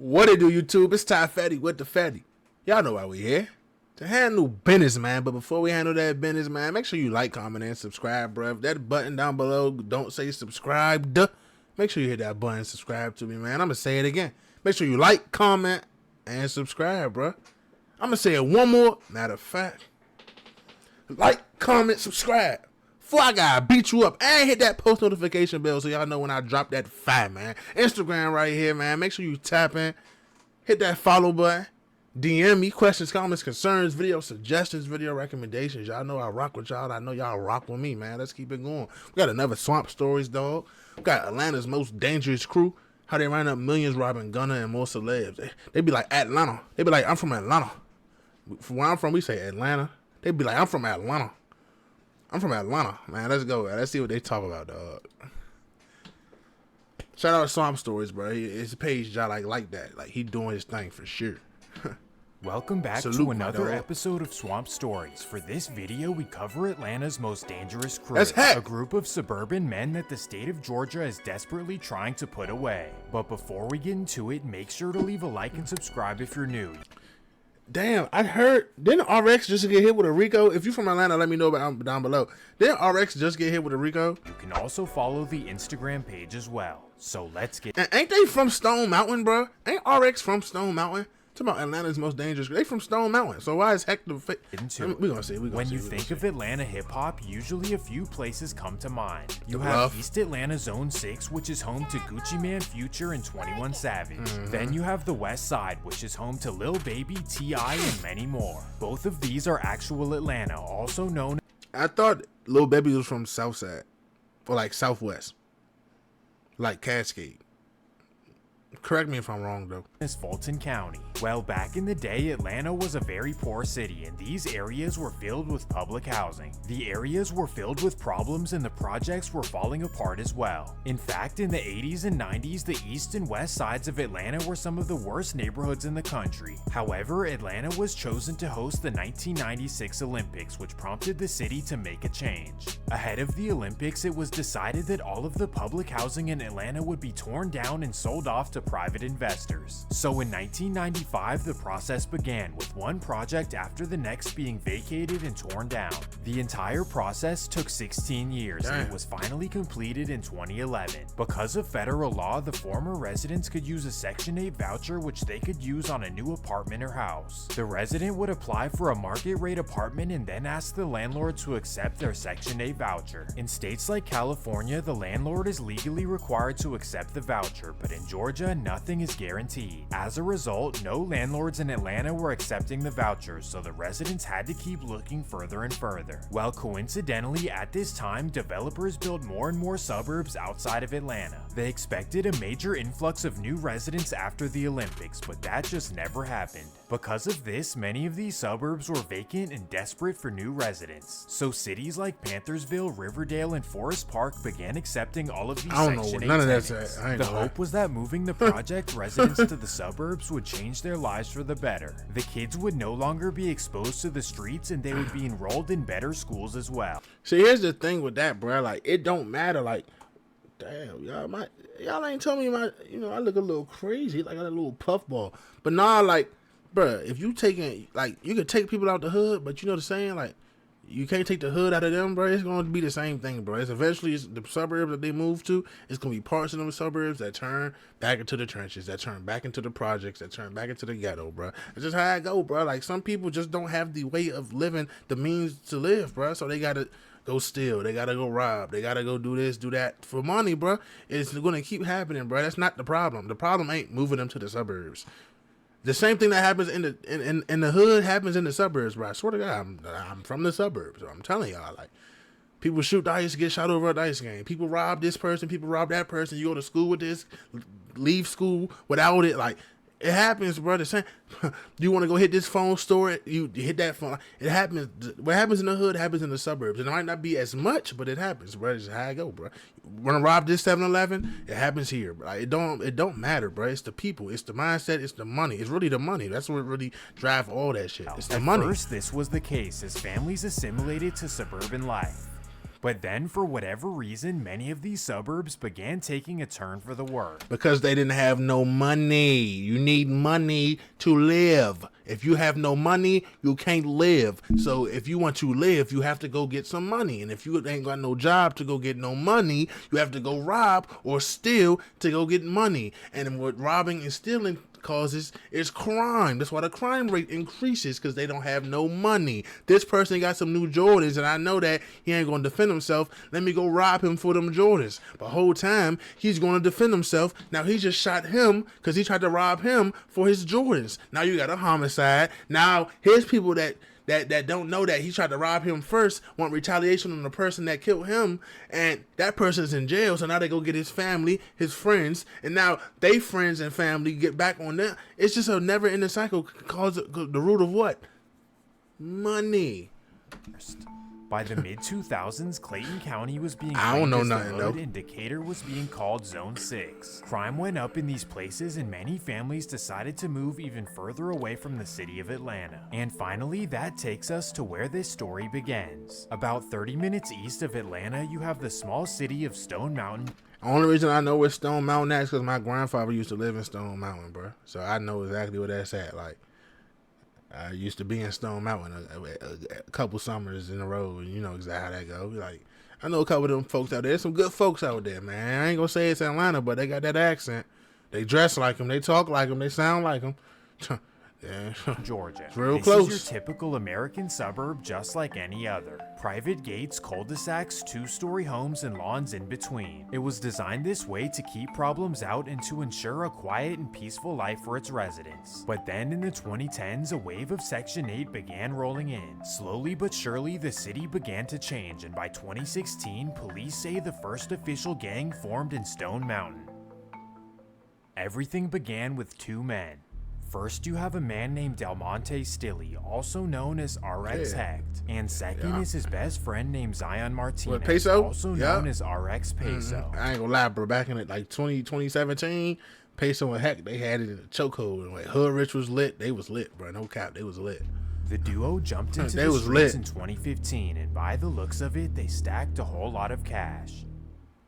What it do, YouTube? It's Ty Fatty with the Fatty. Y'all know why we here. To handle business, man. But before we handle that business, man, make sure you like, comment, and subscribe, bro. If that button down below don't say subscribed, make sure you hit that button and subscribe to me, man. I'm going to say it again. Make sure you like, comment, and subscribe, bro. I'm going to say it one more. Matter of fact, like, comment, subscribe. Before I gotta beat you up and hit that post notification bell so y'all know when I drop that fire, man. Instagram right here, man. Make sure you tap in. Hit that follow button. DM me questions, comments, concerns, video suggestions, video recommendations. Y'all know I rock with y'all. I know y'all rock with me, man. Let's keep it going. We got another Swamp Stories, dog. We got Atlanta's most dangerous crew. How they ran up millions robbing Gunna and more celebs. They be like, Atlanta. They be like, I'm from Atlanta. From where I'm from, we say Atlanta. They be like, I'm from Atlanta. I'm from Atlanta, man. Let's go. Let's see what they talk about, dog. Shout out to Swamp Stories, bro. His page, y'all like that. Like, he doing his thing for sure. Welcome back to another episode of Swamp Stories. For this video, we cover Atlanta's most dangerous crew. A group of suburban men that the state of Georgia is desperately trying to put away. But before we get into it, make sure to leave a like and subscribe if you're new. Damn, I heard, didn't RX just get hit with a Rico? If you from Atlanta, let me know down below. Didn't RX just get hit with a Rico? You can also follow the Instagram page as well. So let's get... And ain't they from Stone Mountain, bro? Ain't RX from Stone Mountain? Talking about Atlanta's most dangerous. They from Stone Mountain. So why is Hector... We're going to see. When you think of Atlanta hip-hop, usually a few places come to mind. You have East Atlanta Zone 6, which is home to Gucci Mane, Future, and 21 Savage. Then you have the West Side, which is home to Lil Baby, T.I., and many more. Both of these are actual Atlanta, also known... I thought Lil Baby was from Southside. Or like Southwest. Like Cascade. Correct me if I'm wrong, though. Is Fulton County. Well, back in the day, Atlanta was a very poor city, and these areas were filled with public housing. The areas were filled with problems, and the projects were falling apart as well. In fact, in the 80s and 90s, the east and west sides of Atlanta were some of the worst neighborhoods in the country. However, Atlanta was chosen to host the 1996 Olympics, which prompted the city to make a change. Ahead of the Olympics, it was decided that all of the public housing in Atlanta would be torn down and sold off to private investors. So in 1995, the process began, with one project after the next being vacated and torn down. The entire process took 16 years, and it was finally completed in 2011. Because of federal law, the former residents could use a Section 8 voucher which they could use on a new apartment or house. The resident would apply for a market rate apartment and then ask the landlord to accept their Section 8 voucher. In states like California, the landlord is legally required to accept the voucher, but in Georgia, nothing is guaranteed. As a result, no landlords in Atlanta were accepting the vouchers, so the residents had to keep looking further and further. Well, coincidentally, at this time, developers built more and more suburbs outside of Atlanta. They expected a major influx of new residents after the Olympics, but that just never happened. Because of this, many of these suburbs were vacant and desperate for new residents. So cities like Panthersville, Riverdale, and Forest Park began accepting all of these Section 8 tenants. The hope was that moving the project residents to the suburbs would change their lives for the better. The kids would no longer be exposed to the streets, and they would be enrolled in better schools as well. See, here's the thing with that, bro. Like, it don't matter. Like, damn, y'all ain't telling me I look a little crazy, like a little puffball. But nah, like, bruh, if you taking, like, you could take people out the hood, but you know what I'm saying? Like, you can't take the hood out of them, bro. It's going to be the same thing, bro. It's eventually the suburbs that they move to. It's going to be parts of them suburbs that turn back into the trenches, that turn back into the projects, that turn back into the ghetto, bro. It's just how I go, bro. Like, some people just don't have the way of living, the means to live, bro. So they got to go steal. They got to go rob. They got to go do this, do that for money, bro. It's going to keep happening, bro. That's not the problem. The problem ain't moving them to the suburbs. The same thing that happens in the hood happens in the suburbs, bro. I swear to God, I'm from the suburbs. So I'm telling y'all, like, people shoot dice, get shot over a dice game. People rob this person, people rob that person. You go to school with this, leave school without it. Like, it happens, bro. The same. You want to go hit this phone store? You hit that phone. It happens. What happens in the hood happens in the suburbs. It might not be as much, but it happens, bro. It's how I go, bro. Want to rob this 7-Eleven? It happens here, bro. It don't matter, bro. It's the people. It's the mindset. It's the money. It's really the money. That's what really drives all that shit. It's the money. At first, this was the case as families assimilated to suburban life. But then, for whatever reason, many of these suburbs began taking a turn for the worse. Because they didn't have no money. You need money to live. If you have no money, you can't live. So if you want to live, you have to go get some money. And if you ain't got no job to go get no money, you have to go rob or steal to go get money. And what robbing and stealing causes is crime. That's why the crime rate increases, because they don't have no money. This person got some new Jordans, and I know that he ain't gonna defend himself. Let me go rob him for them Jordans. The whole time he's gonna defend himself. Now he just shot him because he tried to rob him for his Jordans. Now you got a homicide. Now here's people that don't know that he tried to rob him first, want retaliation on the person that killed him, and that person's in jail. So now they go get his family, his friends, and now they friends and family get back on them. It's just a never-ending cycle. Cause the root of what? Money. By the mid-2000s, Clayton County was being I don't know claimed as nothing, the hood, though. and Decatur was being called Zone 6. Crime went up in these places, and many families decided to move even further away from the city of Atlanta. And finally, that takes us to where this story begins. About 30 minutes east of Atlanta, you have the small city of Stone Mountain. The only reason I know where Stone Mountain is because my grandfather used to live in Stone Mountain, bro. So I know exactly where that's at. Like, I used to be in Stone Mountain a couple summers in a row, and you know exactly how that goes. Like, I know a couple of them folks out there. There's some good folks out there, man. I ain't gonna say it's Atlanta, but they got that accent. They dress like them. They talk like them. They sound like them. Yeah. Georgia. It's real This close. is your typical American suburb, just like any other. Private gates, cul-de-sacs, two-story homes, and lawns in between. It was designed this way to keep problems out and to ensure a quiet and peaceful life for its residents. But then in the 2010s, a wave of Section 8 began rolling in. Slowly but surely, the city began to change, and by 2016, police say the first official gang formed in Stone Mountain. Everything began with two men. First, you have a man named Delmonte Stilley, also known as RX Hecht, and second is his best friend named Zion Martinez, Peso? also known as RX Peso. I ain't gonna lie, bro. Back in it, like 2017, Peso and Heck, they had it in a chokehold. And like Hood Rich was lit. They was lit, bro. No cap, they was lit. The duo jumped into They the was streets lit. in 2015, and by the looks of it, they stacked a whole lot of cash.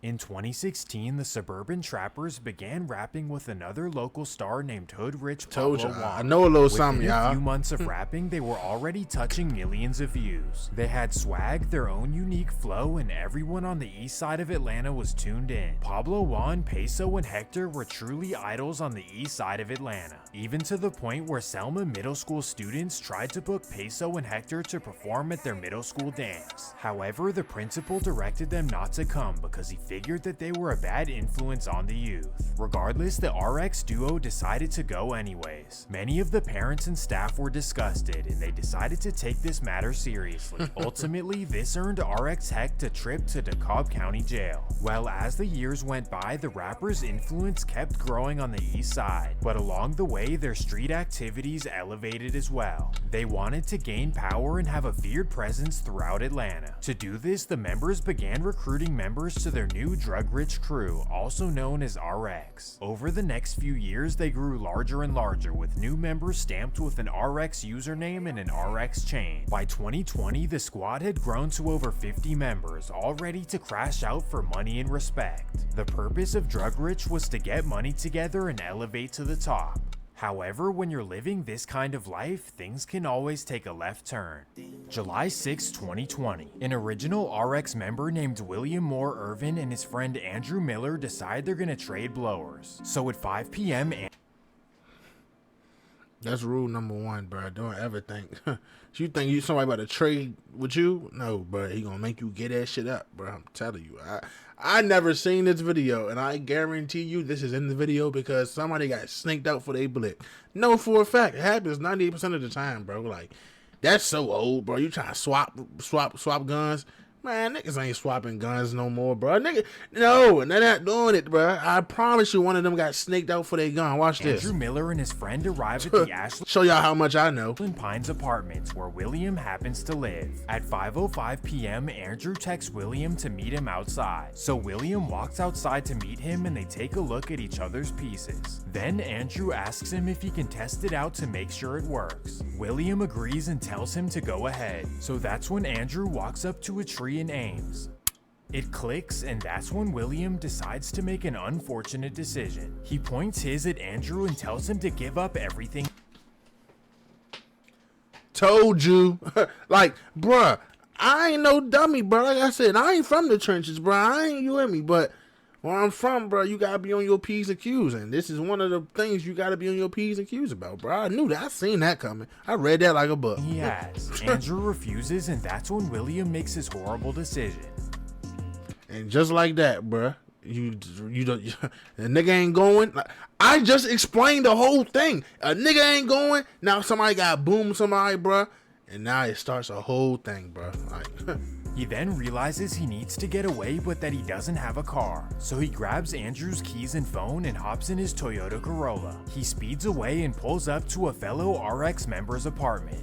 In 2016, the Suburban Trappers began rapping with another local star named Hood Rich Told Pablo you, Juan. I know a little Within something, a y'all. few months of rapping, they were already touching millions of views. They had swag, their own unique flow, and everyone on the east side of Atlanta was tuned in. Pablo Juan, Peso, and Hector were truly idols on the east side of Atlanta, even to the point where Selma middle school students tried to book Peso and Hector to perform at their middle school dance. However, the principal directed them not to come because he figured that they were a bad influence on the youth. Regardless, the RX duo decided to go anyways. Many of the parents and staff were disgusted, and they decided to take this matter seriously. Ultimately, this earned RX Hecht a trip to DeKalb County Jail. Well, as the years went by, the rappers' influence kept growing on the east side, but along the way, their street activities elevated as well. They wanted to gain power and have a feared presence throughout Atlanta. To do this, the members began recruiting members to their new drug-rich crew, also known as RX. Over the next few years, they grew larger and larger, with new members stamped with an RX username and an RX chain. By 2020, the squad had grown to over 50 members, all ready to crash out for money and respect. The purpose of Drug Rich was to get money together and elevate to the top. However, when you're living this kind of life, things can always take a left turn. July 6, 2020. An original RX member named William Moore Irvin and his friend Andrew Miller decide they're gonna trade blowers. So at 5 p.m. That's rule number one, bro. Don't ever think you think somebody about to trade with you. No, bro. He gonna make you get that shit up, bro. I'm telling you. I never seen this video, and I guarantee you this is in the video because somebody got snaked out for their blip. No, for a fact, it happens 98% of the time, bro. Like, that's so old, bro. You trying to swap guns? Man, niggas ain't swapping guns no more, bro. Nigga, no, and they're not doing it, bro. I promise you one of them got snaked out for their gun. Watch this. Andrew Miller and his friend arrive at the Ashland Show y'all how much I know. Pines apartments where William happens to live. At 5:05 p.m., Andrew texts William to meet him outside. So William walks outside to meet him and they take a look at each other's pieces. Then Andrew asks him if he can test it out to make sure it works. William agrees and tells him to go ahead. So that's when Andrew walks up to a tree and aims. It clicks, and that's when William decides to make an unfortunate decision. He points his at Andrew and tells him to give up everything. Told you. Like, bruh, I ain't no dummy, bro. Like I said, I ain't from the trenches, bro. I ain't, you with me, but where I'm from, bro, you gotta be on your P's and Q's, and this is one of the things you gotta be on your P's and Q's about, bro. I knew that. I seen that coming. I read that like a book. He has. Andrew refuses, and that's when William makes his horrible decision. And just like that, bro, you don't. The nigga ain't going. Like, I just explained the whole thing. A nigga ain't going. Now somebody got boomed somebody, bro, and now it starts a whole thing, bro. Like. He then realizes he needs to get away, but that he doesn't have a car. So he grabs Andrew's keys and phone and hops in his Toyota Corolla. He speeds away and pulls up to a fellow RX member's apartment.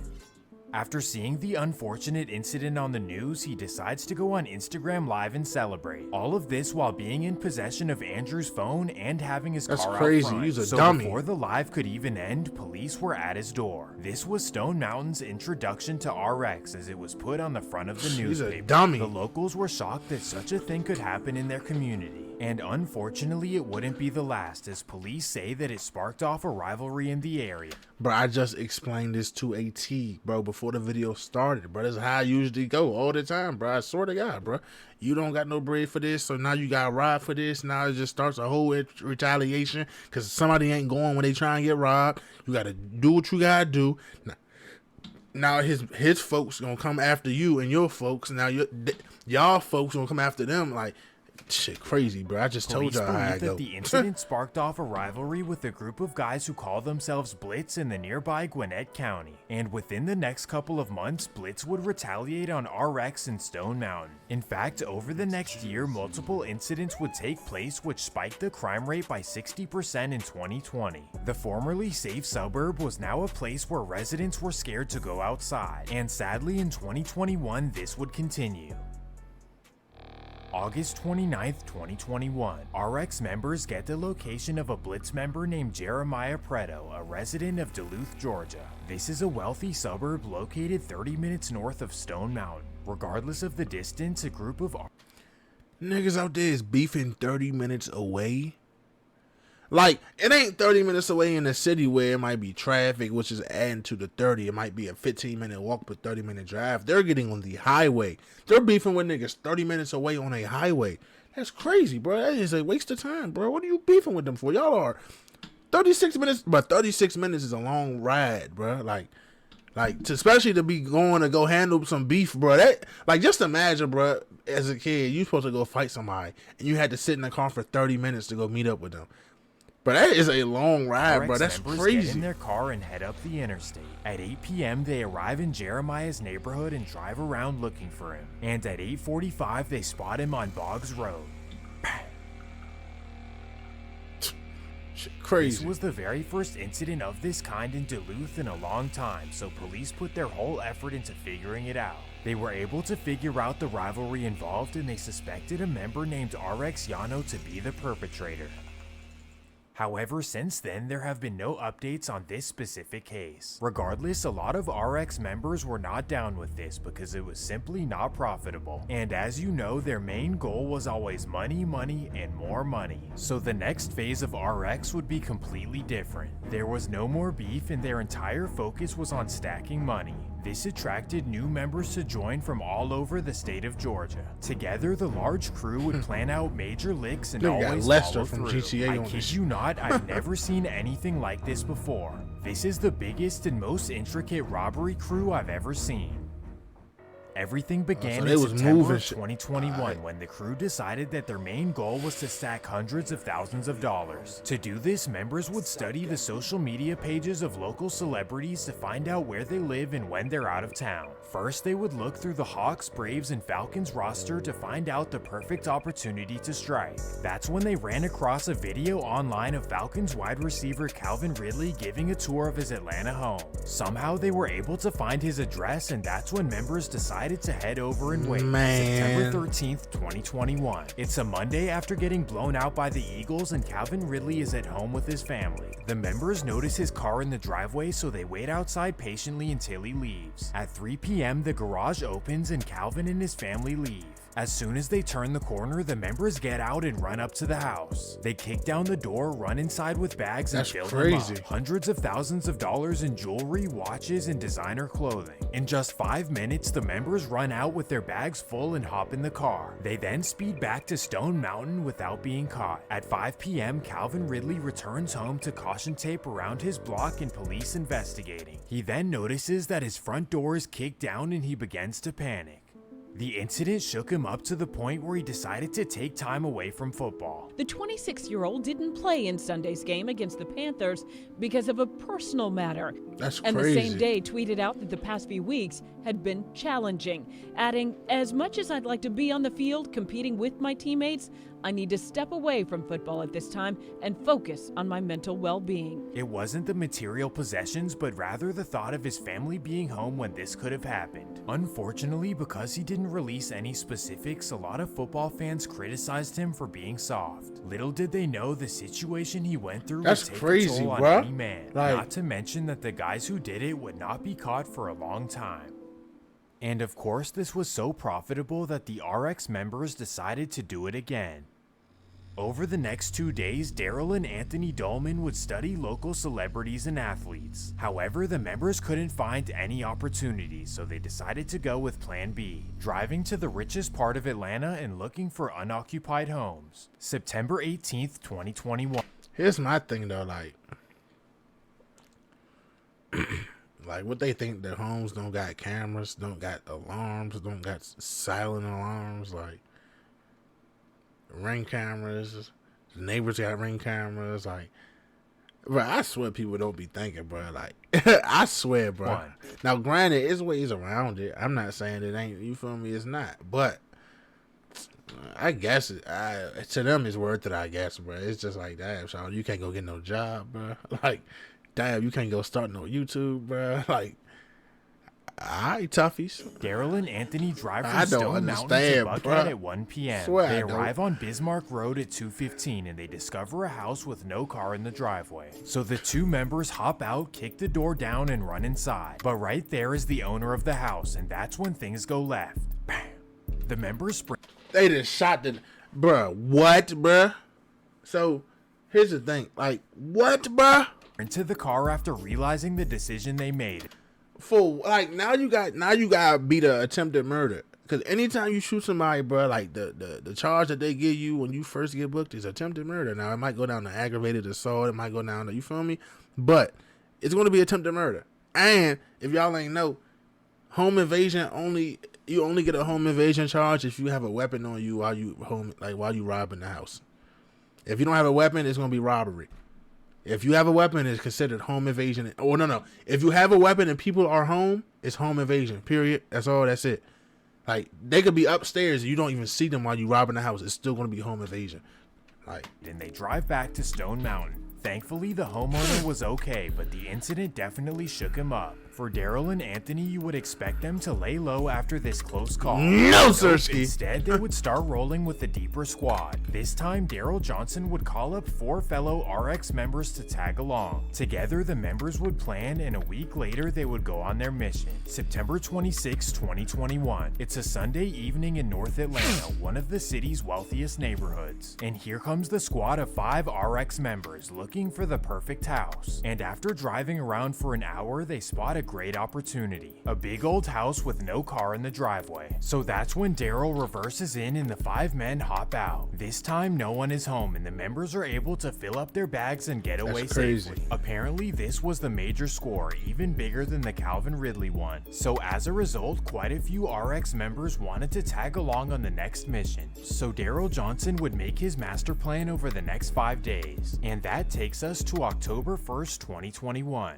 After seeing the unfortunate incident on the news, he decides to go on Instagram Live and celebrate. All of this while being in possession of Andrew's phone and having his car crazy. out front. He's a so dummy. Before the live could even end, police were at his door. This was Stone Mountain's introduction to RX, as it was put on the front of the newspaper. He's a dummy. The locals were shocked that such a thing could happen in their community. And unfortunately, it wouldn't be the last, as police say that it sparked off a rivalry in the area. Bro, I just explained this to a T, bro, before the video started, bro. That's how I usually go all the time, bro. I swear to God, bro. You don't got no bread for this, so now you got to ride for this. Now it just starts a whole retaliation because somebody ain't going when they try and get robbed. You got to do what you got to do. Now his folks going to come after you and your folks. Now y'all folks going to come after them, like, shit crazy, bro. I just told y'all how I go. The incident sparked off a rivalry with a group of guys who call themselves Blitz in the nearby Gwinnett County. And within the next couple of months, Blitz would retaliate on RX in Stone Mountain. In fact, over the next year, multiple incidents would take place which spiked the crime rate by 60% in 2020. The formerly safe suburb was now a place where residents were scared to go outside. And sadly, in 2021, this would continue. August 29th, 2021, RX members get the location of a Blitz member named Jeremiah Preto, a resident of Duluth, Georgia. This is a wealthy suburb located 30 minutes north of Stone Mountain. Regardless of the distance, a group of niggas out there is beefing 30 minutes away. Like, it ain't 30 minutes away in the city where it might be traffic, which is adding to the 30. It might be a 15-minute walk, but 30-minute drive. They're getting on the highway. They're beefing with niggas 30 minutes away on a highway. That's crazy, bro. That is a waste of time, bro. What are you beefing with them for? Y'all are 36 minutes, but 36 minutes is a long ride, bro. Especially to be going to go handle some beef, bro. That, like, just imagine, bro, as a kid, you supposed to go fight somebody, and you had to sit in the car for 30 minutes to go meet up with them. But that is a long ride, bro. That's crazy. Get in their car and head up the interstate. At 8 p.m., they arrive in Jeremiah's neighborhood and drive around looking for him. And at 8:45, they spot him on Boggs Road. Shit, crazy. This was the very first incident of this kind in Duluth in a long time, so police put their whole effort into figuring it out. They were able to figure out the rivalry involved, and they suspected a member named RX Yano to be the perpetrator. However, since then, there have been no updates on this specific case. Regardless, a lot of RX members were not down with this because it was simply not profitable. And as you know, their main goal was always money, money, and more money. So the next phase of RX would be completely different. There was no more beef and their entire focus was on stacking money. This attracted new members to join from all over the state of Georgia. Together, the large crew would plan out major licks and always follow through. I kid you not, I've never seen anything like this before. This is the biggest and most intricate robbery crew I've ever seen. Everything began in September of 2021 when the crew decided that their main goal was to stack hundreds of thousands of dollars. To do this, members would study the social media pages of local celebrities to find out where they live and when they're out of town. First, they would look through the Hawks, Braves, and Falcons roster to find out the perfect opportunity to strike. That's when they ran across a video online of Falcons wide receiver Calvin Ridley giving a tour of his Atlanta home. Somehow they were able to find his address, and that's when members decided to head over and wait. September 13th, 2021. It's a Monday after getting blown out by the Eagles, and Calvin Ridley is at home with his family. The members notice his car in the driveway, so they wait outside patiently until he leaves. At 3 p.m., the garage opens and Calvin and his family leave. As soon as they turn the corner, the members get out and run up to the house. They kick down the door, run inside with bags, and fill them up. Hundreds of thousands of dollars in jewelry, watches, and designer clothing. In just 5 minutes, the members run out with their bags full and hop in the car. They then speed back to Stone Mountain without being caught. At 5 p.m., Calvin Ridley returns home to caution tape around his block and police investigating. He then notices that his front door is kicked down and he begins to panic. The incident shook him up to the point where he decided to take time away from football. The 26-year-old didn't play in Sunday's game against the Panthers because of a personal matter. That's and crazy. The same day tweeted out that the past few weeks had been challenging, adding, "As much as I'd like to be on the field competing with my teammates, I need to step away from football at this time and focus on my mental well-being." It wasn't the material possessions, but rather the thought of his family being home when this could have happened. Unfortunately, because he didn't release any specifics, a lot of football fans criticized him for being soft. Little did they know the situation he went through would take a toll on any man. Not to mention that the guys who did it would not be caught for a long time. And of course, this was so profitable that the RX members decided to do it again. Over the next 2 days, Daryl and Anthony Dolman would study local celebrities and athletes. However, the members couldn't find any opportunities, so they decided to go with Plan B, driving to the richest part of Atlanta and looking for unoccupied homes. September 18th, 2021. Here's my thing though, like what they think their homes don't got cameras, don't got alarms, don't got silent alarms, like ring cameras. The neighbors got ring cameras, like, bro. I swear people don't be thinking, bro. Like, I swear, bro. Now, granted, it's ways around it. I'm not saying it ain't. You feel me? It's not, but I guess to them it's worth it. I guess, bro. It's just like, damn, so you can't go get no job, bro. Like, damn, you can't go start no YouTube, bro. Like, alright, toughies. Daryl and Anthony drive from Stone Mountain to Buckhead at 1 p.m. They arrive on Bismarck Road at 2:15 and they discover a house with no car in the driveway. So the two members hop out, kick the door down, and run inside. But right there is the owner of the house, and that's when things go left. Bam. The members sprint. They just shot the... Bruh, what, bruh? So, here's the thing. Like, what, bruh? Into the car after realizing the decision they made. For like now you got beat a attempted murder, because anytime you shoot somebody, bro, like the charge that they give you when you first get booked is attempted murder. Now it might go down to aggravated assault, it might go down to, you feel me, but it's going to be attempted murder. And if y'all ain't know, home invasion you only get a home invasion charge if you have a weapon on you while you robbing the house. If you don't have a weapon, it's going to be robbery. If you have a weapon, it's considered home invasion. Oh, no. If you have a weapon and people are home, it's home invasion, period. That's all. That's it. Like, they could be upstairs and you don't even see them while you robbing the house. It's still going to be home invasion. Like, then they drive back to Stone Mountain. Thankfully, the homeowner was okay, but the incident definitely shook him up. For Daryl and Anthony, you would expect them to lay low after this close call. No, sirski. Instead, they would start rolling with a deeper squad. This time, Daryl Johnson would call up 4 fellow RX members to tag along. Together, the members would plan, and a week later, they would go on their mission. September 26, 2021. It's a Sunday evening in North Atlanta, one of the city's wealthiest neighborhoods. And here comes the squad of 5 RX members looking for the perfect house. And after driving around for an hour, they spot a great opportunity. A big old house with no car in the driveway. So that's when Daryl reverses in and the 5 men hop out. This time no one is home and the members are able to fill up their bags and get away safely. Apparently this was the major score, even bigger than the Calvin Ridley one. So as a result, quite a few RX members wanted to tag along on the next mission. So Daryl Johnson would make his master plan over the next 5 days. And that takes us to October 1st, 2021.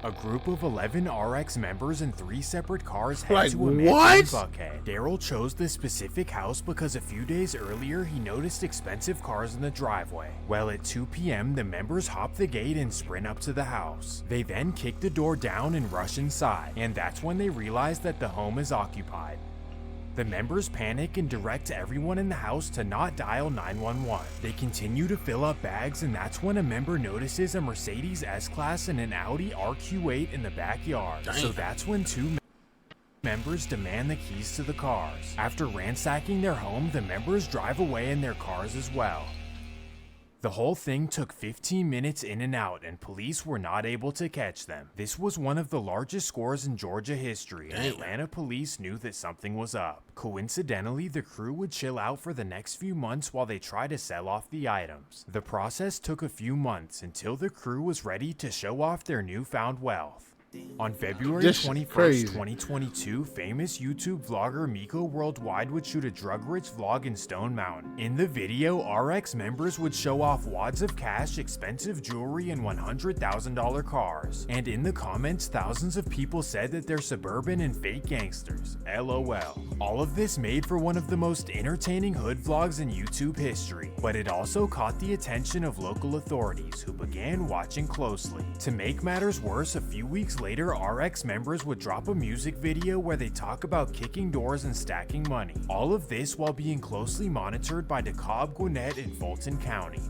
A group of 11 RX members in 3 separate cars head to a mansion in Buckhead. Daryl chose this specific house because a few days earlier he noticed expensive cars in the driveway. Well, at 2 p.m. the members hop the gate and sprint up to the house. They then kick the door down and rush inside, and that's when they realize that the home is occupied. The members panic and direct everyone in the house to not dial 911. They continue to fill up bags, and that's when a member notices a Mercedes S-Class and an Audi RQ8 in the backyard. So that's when Members demand the keys to the cars. After ransacking their home, the members drive away in their cars as well. The whole thing took 15 minutes in and out, and police were not able to catch them. This was one of the largest scores in Georgia history, and Atlanta police knew that something was up. Coincidentally, the crew would chill out for the next few months while they tried to sell off the items. The process took a few months until the crew was ready to show off their newfound wealth. On February 21st, 2022, famous YouTube vlogger Miko Worldwide would shoot a drug-rich vlog in Stone Mountain. In the video, RX members would show off wads of cash, expensive jewelry, and $100,000 cars. And in the comments, thousands of people said that they're suburban and fake gangsters. LOL. All of this made for one of the most entertaining hood vlogs in YouTube history, but it also caught the attention of local authorities, who began watching closely. To make matters worse, a few weeks later, RX members would drop a music video where they talk about kicking doors and stacking money. All of this while being closely monitored by DeKalb, Gwinnett, and Fulton County.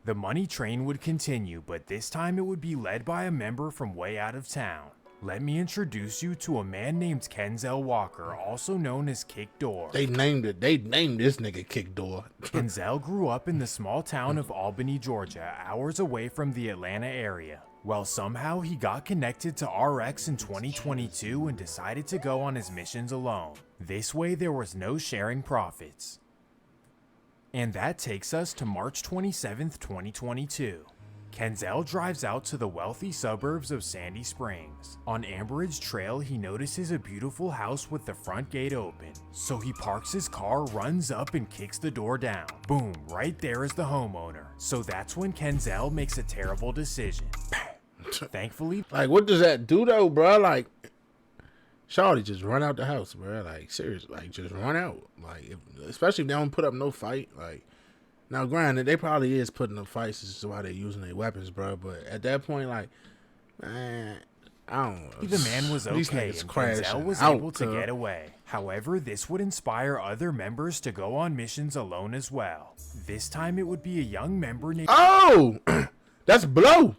The money train would continue, but this time it would be led by a member from way out of town. Let me introduce you to a man named Kenzel Walker, also known as Kick Door. They named this nigga Kick Door. Kenzel grew up in the small town of Albany, Georgia, hours away from the Atlanta area. Well, somehow he got connected to RX in 2022 and decided to go on his missions alone. This way there was no sharing profits. And that takes us to March 27th, 2022. Kenzel drives out to the wealthy suburbs of Sandy Springs. On Amberridge Trail, he notices a beautiful house with the front gate open. So he parks his car, runs up, and kicks the door down. Boom, right there is the homeowner. So that's when Kenzel makes a terrible decision. Thankfully, like, what does that do though, bro? Like, shawty, just run out the house, bro. Like, seriously, like, just run out. Like, especially if they don't put up no fight. Like, now, granted, they probably is putting up fights. This is why they're using their weapons, bro. But at that point, like, man, I don't know. The man was okay, and Kenzel was able to get away. However, this would inspire other members to go on missions alone as well. This time, it would be a young member named... Oh! That's Blow!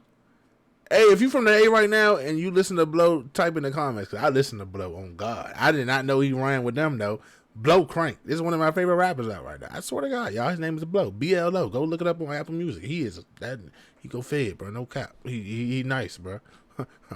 Hey, if you from the A right now and you listen to Blow, type in the comments. Cause I listen to Blow, on God. I did not know he ran with them, though. Blow Crank. This is one of my favorite rappers out right now. I swear to God, y'all. His name is Blow. BLO. Go look it up on Apple Music. He is that. He go fed, bro. No cap. He nice, bro.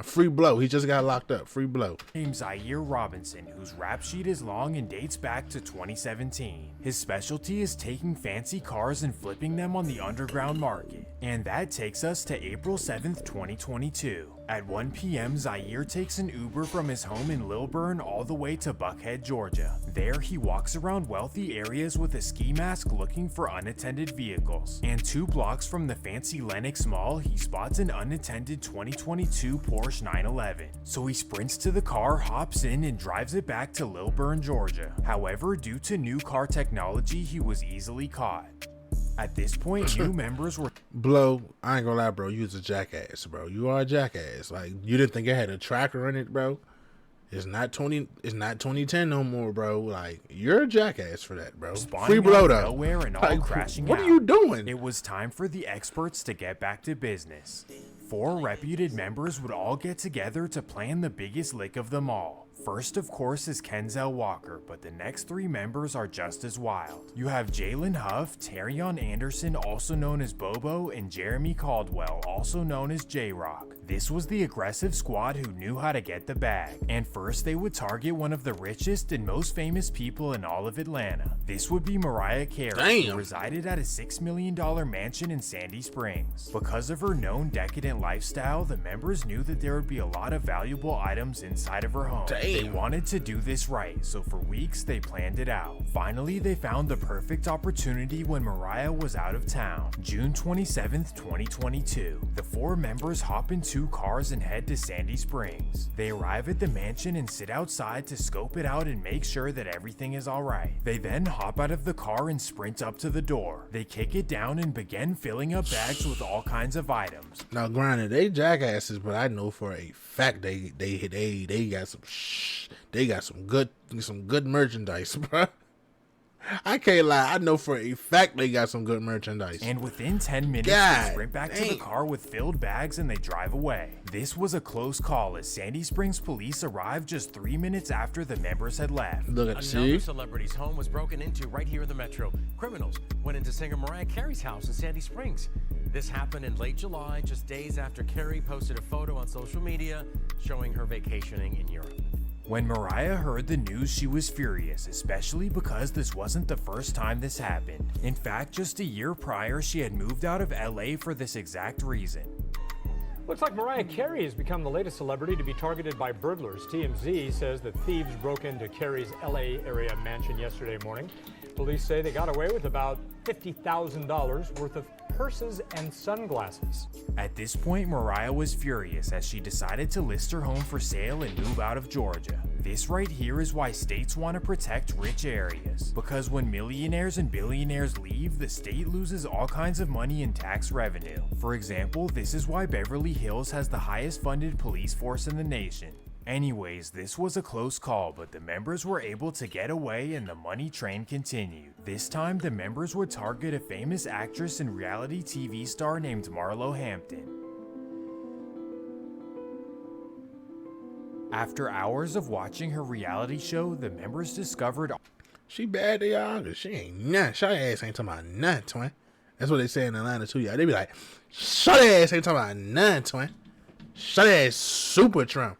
Free Blow. He just got locked up. Free Blow. Named Zaire Robinson, whose rap sheet is long and dates back to 2017. His specialty is taking fancy cars and flipping them on the underground market. And that takes us to April 7th, 2022. At 1 p.m., Zaire takes an Uber from his home in Lilburn all the way to Buckhead, Georgia. There, he walks around wealthy areas with a ski mask looking for unattended vehicles. And 2 blocks from the fancy Lenox Mall, he spots an unattended 2022 Porsche 911. So he sprints to the car, hops in, and drives it back to Lilburn, Georgia. However, due to new car technology, he was easily caught. At this point, new members were... Blow, I ain't gonna lie, bro. You was a jackass, bro. You are a jackass. Like, you didn't think it had a tracker in it, bro. It's not 2010 no more, bro. Like, you're a jackass for that, bro. Free Blow, though. Nowhere and all like, crashing what out. are you doing? It was time for the experts to get back to business. 4 reputed members would all get together to plan the biggest lick of them all. First, of course, is Kenzel Walker, but the next 3 members are just as wild. You have Jalen Huff, Terrion Anderson, also known as Bobo, and Jeremy Caldwell, also known as J-Rock. This was the aggressive squad who knew how to get the bag. And first, they would target one of the richest and most famous people in all of Atlanta. This would be Mariah Carey, who resided at a $6 million mansion in Sandy Springs. Because of her known decadent lifestyle, the members knew that there would be a lot of valuable items inside of her home. They wanted to do this right, so for weeks they planned it out. Finally, they found the perfect opportunity when Mariah was out of town. June 27th, 2022. The 4 members hop in 2 cars and head to Sandy Springs. They arrive at the mansion and sit outside to scope it out and make sure that everything is alright. They then hop out of the car and sprint up to the door. They kick it down and begin filling up bags with all kinds of items. Now, granted, they jackasses, but I know for a fact they got some good merchandise, bro. I can't lie. I know for a fact they got some good merchandise. And within 10 minutes, God they sprint back to the car with filled bags and they drive away. This was a close call as Sandy Springs police arrived just 3 minutes after the members had left. Look at Another celebrity's home was broken into right here in the metro. Criminals went into singer Mariah Carey's house in Sandy Springs. This happened in late July, just days after Carey posted a photo on social media showing her vacationing in Europe. When Mariah heard the news, she was furious, especially because this wasn't the first time this happened. In fact, just a year prior, she had moved out of LA for this exact reason. Looks like Mariah Carey has become the latest celebrity to be targeted by burglars. TMZ says that thieves broke into Carey's LA area mansion yesterday morning. Police say they got away with about $50,000 worth of purses and sunglasses. At this point, Mariah was furious as she decided to list her home for sale and move out of Georgia. This right here is why states want to protect rich areas. Because when millionaires and billionaires leave, the state loses all kinds of money in tax revenue. For example, this is why Beverly Hills has the highest funded police force in the nation. Anyways, this was a close call, but the members were able to get away and the money train continued. This time, the members would target a famous actress and reality TV star named Marlo Hampton. After hours of watching her reality show, the members discovered she bad to y'all, cause she ain't nothing. Shawty ass ain't talking about nothing, twin. That's what they say in Atlanta too, y'all. They be like, Shawty ass ain't talking about nothing, twin. Shawty ass super Trump.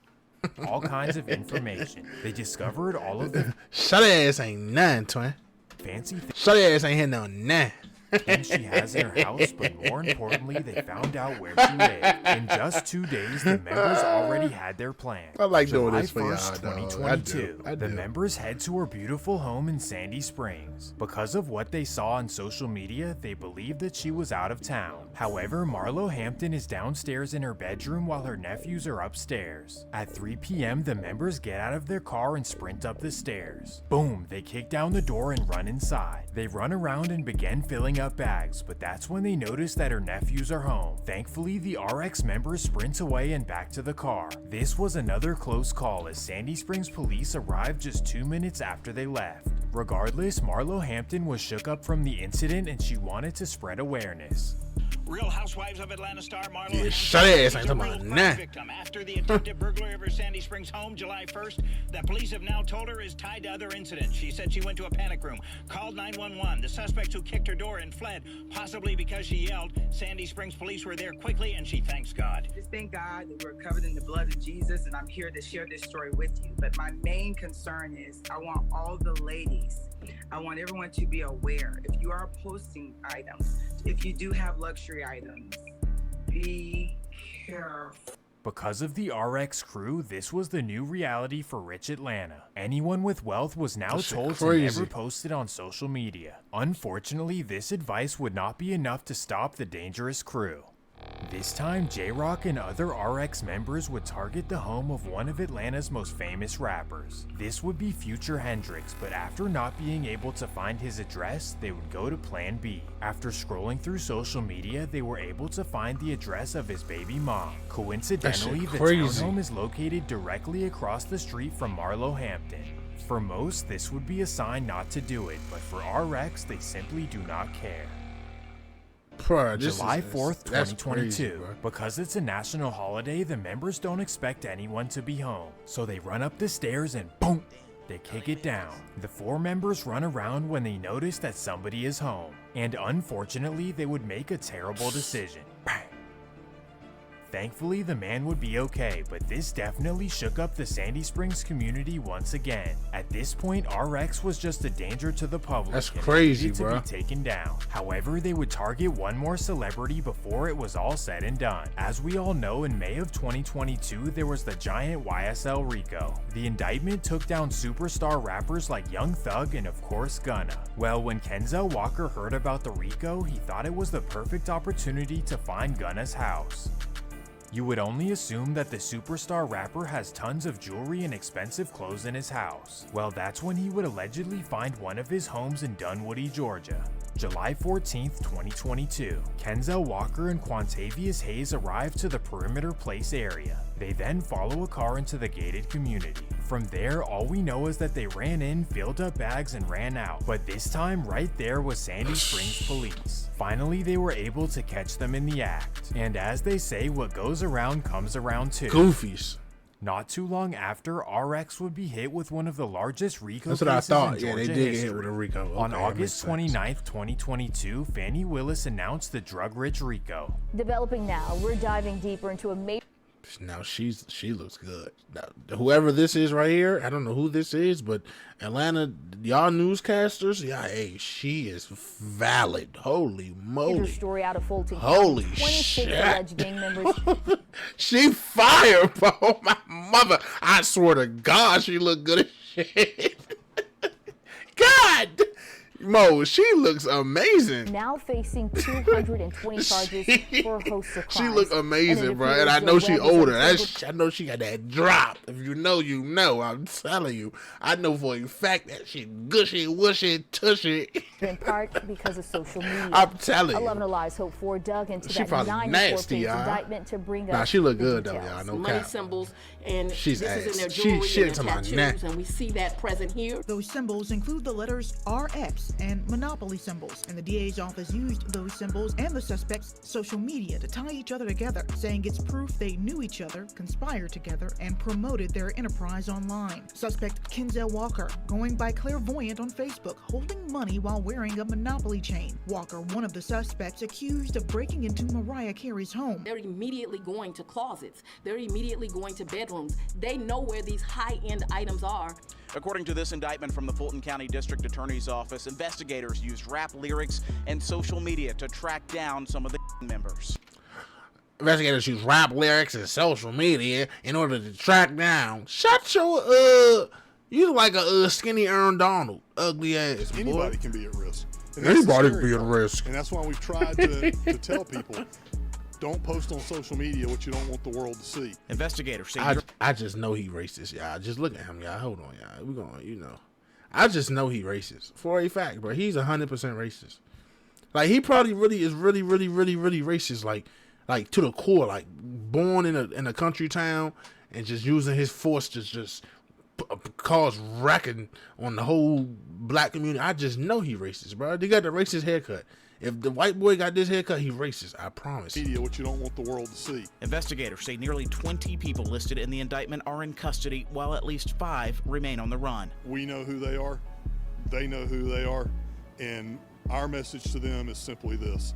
all kinds of information. They discovered all of the Shawty ass ain't nothing, twin. fancy Shawty ass ain't hitting on nothing. things she has in her house, but more importantly, they found out where she lived. In just 2 days, the members already had their plan. I like doing July this for y'all, 1st, dog. 2022, I do. the members head to her beautiful home in Sandy Springs. Because of what they saw on social media, they believed that she was out of town. However, Marlo Hampton is downstairs in her bedroom while her nephews are upstairs. At 3 p.m., the members get out of their car and sprint up the stairs. Boom, they kick down the door and run inside. They run around and begin filling up bags, but that's when they notice that her nephews are home. Thankfully, the RX members sprint away and back to the car. This was another close call as Sandy Springs police arrived just 2 minutes after they left. Regardless, Marlo Hampton was shook up from the incident and she wanted to spread awareness. Real Housewives of Atlanta star Marlo Yeah, Hampton shut his ass, is ain't a talking real about crime nothing. victim after the attempted burglary of her Sandy Springs home July 1st. The police have now told her is tied to other incidents. She said she went to a panic room, called 911. The suspects who kicked her door and fled, possibly because she yelled. Sandy Springs police were there quickly, and she thanks God. Just thank God that we're covered in the blood of Jesus, and I'm here to share this story with you. But my main concern is I want all the ladies, I want everyone to be aware. If you are posting items, if you do have luxury items, be careful. Because of the RX crew, this was the new reality for rich Atlanta. Anyone with wealth was now That shit told to crazy. never post it on social media. Unfortunately, this advice would not be enough to stop the dangerous crew. This time, J-Rock and other RX members would target the home of one of Atlanta's most famous rappers. This would be Future Hendrix, but after not being able to find his address, they would go to Plan B. After scrolling through social media, they were able to find the address of his baby mom. Coincidentally, the crazy. townhome is located directly across the street from Marlo Hampton. For most, this would be a sign not to do it, but for RX, they simply do not care. Bruh, this July is- 4th, that's 2022. crazy, bruh. Because it's a national holiday, the members don't expect anyone to be home. So they run up the stairs and boom, they kick it down. The 4 members run around when they notice that somebody is home. And unfortunately, they would make a terrible decision. Bang. Thankfully, the man would be okay, but this definitely shook up the Sandy Springs community once again. At this point, RX was just a danger to the public. That's and crazy, needed to bro. be taken down. However, they would target one more celebrity before it was all said and done. As we all know, in May of 2022, there was the giant YSL RICO. The indictment took down superstar rappers like Young Thug and of course Gunna. Well, when Kenzel Walker heard about the RICO, he thought it was the perfect opportunity to find Gunna's house. You would only assume that the superstar rapper has tons of jewelry and expensive clothes in his house. Well, that's when he would allegedly find one of his homes in Dunwoody, Georgia. July 14th, 2022, Kenzel Walker and Quantavious Hayes arrive to the Perimeter Place area. They then follow a car into the gated community. From there, all we know is that they ran in, filled up bags, and ran out. But this time, right there was Sandy Springs police. Finally, they were able to catch them in the act. And as they say, what goes around comes around too. Goofies. Not too long after, RX would be hit with one of the largest RICO That's what I cases thought. in Yeah, Georgia they did get history. hit with a RICO. Okay, On that August makes sense. 29th, 2022, Fannie Willis announced the drug-rich RICO. Developing now, we're diving deeper into a major Now she looks good. Now, whoever this is right here, I don't know who this is, but Atlanta, y'all newscasters, yeah, hey, she is valid. Holy moly! story out of Fulton. Holy 26 shit! alleged gang members. She fired, bro. My mother, I swear to God, she look good as shit. God, Mo, she looks amazing. Now facing 220 charges for a host of crimes. She look amazing, bro. And I know she older. I know she got that drop. If you know, you know. I'm telling you. I know for a fact that she gushy, wushy, tushy. In part because of social media. I'm telling you. 11 Alive's Hope 4 dug into She that probably 94-page nasty, y'all. indictment to bring Nah, up she look the good though, details. y'all. No Money cap. symbols, and She's this is in their ass. jewelry She and to their my tattoos, neck. and we see that present here. Those symbols include the letters RX and Monopoly symbols, and the DA's office used those symbols and the suspects' social media to tie each other together, saying it's proof they knew each other, conspired together, and promoted their enterprise online. Suspect Kenzel Walker, going by Clairvoyant on Facebook, holding money while wearing a Monopoly chain. Walker, one of the suspects accused of breaking into Mariah Carey's home. They're immediately going to closets. They're immediately going to bedrooms. They know where these high-end items are. According to this indictment from the Fulton County District Attorney's Office, investigators used rap lyrics and social media to track down some of the members. Investigators use rap lyrics and social media in order to track down. Shut your you look like a skinny Aaron Donald, ugly ass. Anybody boy. can be at risk. And that's the Anybody scary can be at part. risk. And that's why we've tried to tell people, don't post on social media what you don't want the world to see. Investigators say I just know he racist, y'all. Just look at him, y'all. Hold on, y'all. We going, you know. I just know he racist for a fact, bro. He's 100% racist. Like he probably really is really racist. Like to the core. Like born in a country town and just using his force to just cause wrecking on the whole black community. I just know he racist, bro. They got the racist haircut. If the white boy got this haircut, he racist. I promise. Media, what you don't want the world to see. Investigators say nearly 20 people listed in the indictment are in custody, while at least 5 remain on the run. We know who they are. They know who they are. And our message to them is simply this.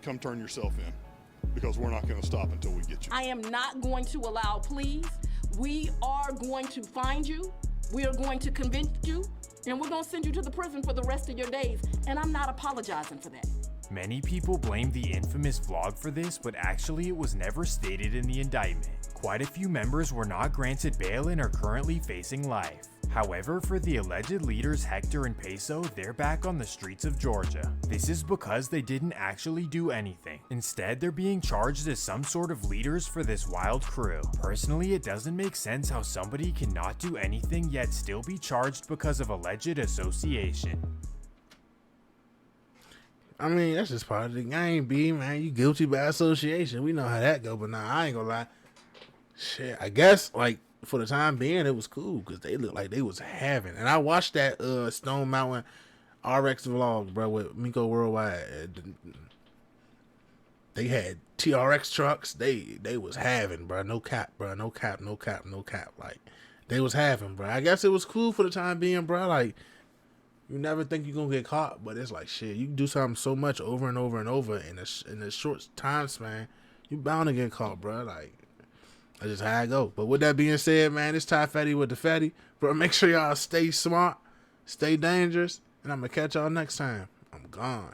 Come turn yourself in, because we're not going to stop until we get you. I am not going to allow pleas. We are going to find you. We are going to convince you. And we're going to send you to the prison for the rest of your days. And I'm not apologizing for that. Many people blame the infamous vlog for this, but actually it was never stated in the indictment. Quite a few members were not granted bail and are currently facing life. However, for the alleged leaders Hector and Peso, they're back on the streets of Georgia. This is because they didn't actually do anything. Instead, they're being charged as some sort of leaders for this wild crew. Personally, it doesn't make sense how somebody cannot do anything yet still be charged because of alleged association. I mean, that's just part of the game, B, man. You guilty by association. We know how that go, but nah, I ain't gonna lie. Shit, I guess, like, for the time being, it was cool, because they looked like they was having. And I watched that Stone Mountain RX vlog, bro, with Miko Worldwide. They had TRX trucks. They was having, bro. No cap, bro. No cap. Like, they was having, bro. I guess it was cool for the time being, bro. Like, you never think you're gonna get caught, but it's like, shit, you can do something so much over and over and over in a short time span, you bound to get caught, bro. Like, that's just how I go. But with that being said, man, it's Ty Fetty with the Fetty. Bro, make sure y'all stay smart, stay dangerous, and I'm gonna catch y'all next time. I'm gone.